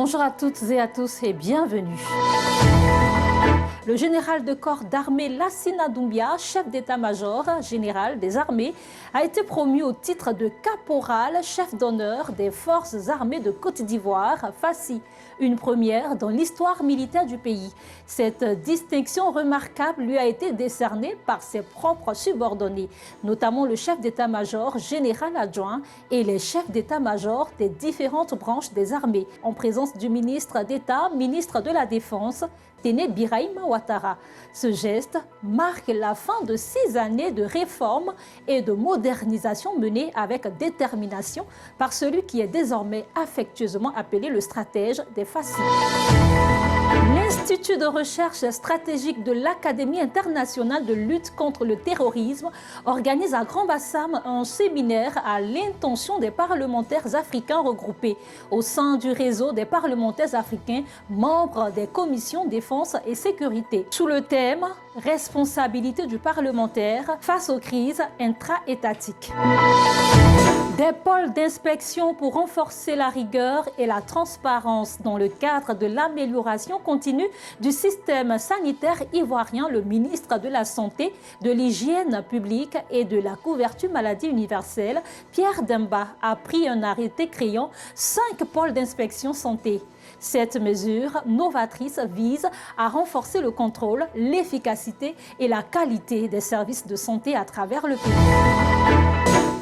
Bonjour à toutes et à tous et bienvenue. Le général de corps d'armée Lassina Doumbia, chef d'état-major général des armées, a été promu au titre de caporal, chef d'honneur des forces armées de Côte d'Ivoire, FACI, une première dans l'histoire militaire du pays. Cette distinction remarquable lui a été décernée par ses propres subordonnés, notamment le chef d'état-major général adjoint et les chefs d'état-major des différentes branches des armées, en présence du ministre d'État, ministre de la Défense, Téné Birahima Ouattara. Ce geste marque la fin de 6 années de réformes et de modernisation menées avec détermination par celui qui est désormais affectueusement appelé le stratège des FACI. L'Institut de recherche stratégique de l'Académie internationale de lutte contre le terrorisme organise à Grand-Bassam un séminaire à l'intention des parlementaires africains regroupés au sein du réseau des parlementaires africains membres des commissions défense et sécurité. Sous le thème « Responsabilité du parlementaire face aux crises intra-étatiques ». Des pôles d'inspection pour renforcer la rigueur et la transparence dans le cadre de l'amélioration continue du système sanitaire ivoirien, le ministre de la Santé, de l'Hygiène publique et de la couverture maladie universelle, Pierre Demba, a pris un arrêté créant 5 pôles d'inspection santé. Cette mesure novatrice vise à renforcer le contrôle, l'efficacité et la qualité des services de santé à travers le pays.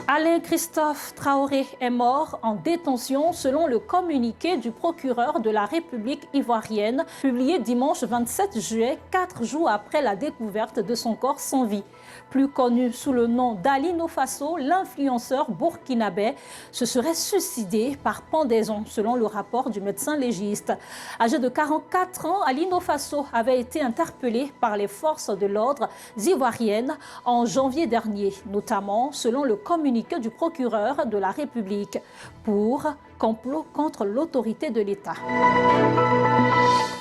Alain Christophe Traoré est mort en détention selon le communiqué du procureur de la République ivoirienne publié dimanche 27 juillet, 4 jours après la découverte de son corps sans vie. Plus connu sous le nom d'Alino Fasso, l'influenceur burkinabé se serait suicidé par pendaison selon le rapport du médecin légiste. Âgé de 44 ans, Alino Fasso avait été interpellé par les forces de l'ordre ivoiriennes en janvier dernier, notamment selon le communiqué du procureur de la République pour complot contre l'autorité de l'État.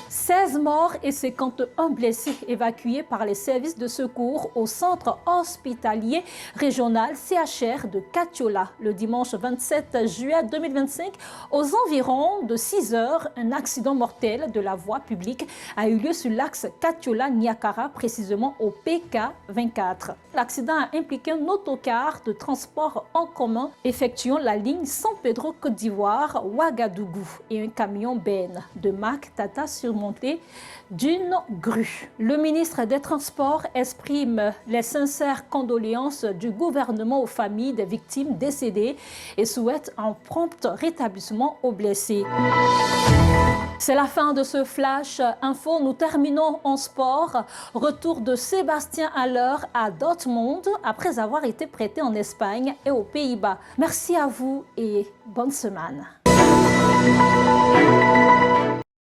16 morts et 51 blessés évacués par les services de secours au centre hospitalier régional CHR de Katiola le dimanche 27 juillet 2025. Aux environs de 6 heures, un accident mortel de la voie publique a eu lieu sur l'axe Katiola-Niakara, précisément au PK 24. L'accident a impliqué un autocar de transport en commun effectuant la ligne San Pedro-Côte d'Ivoire-Ouagadougou et un camion Ben de marque Tata surmonté d'une grue. Le ministre des Transports exprime les sincères condoléances du gouvernement aux familles des victimes décédées et souhaite un prompt rétablissement aux blessés. C'est la fin de ce Flash Info. Nous terminons en sport. Retour de Sébastien Haller à Dortmund après avoir été prêté en Espagne et aux Pays-Bas. Merci à vous et bonne semaine.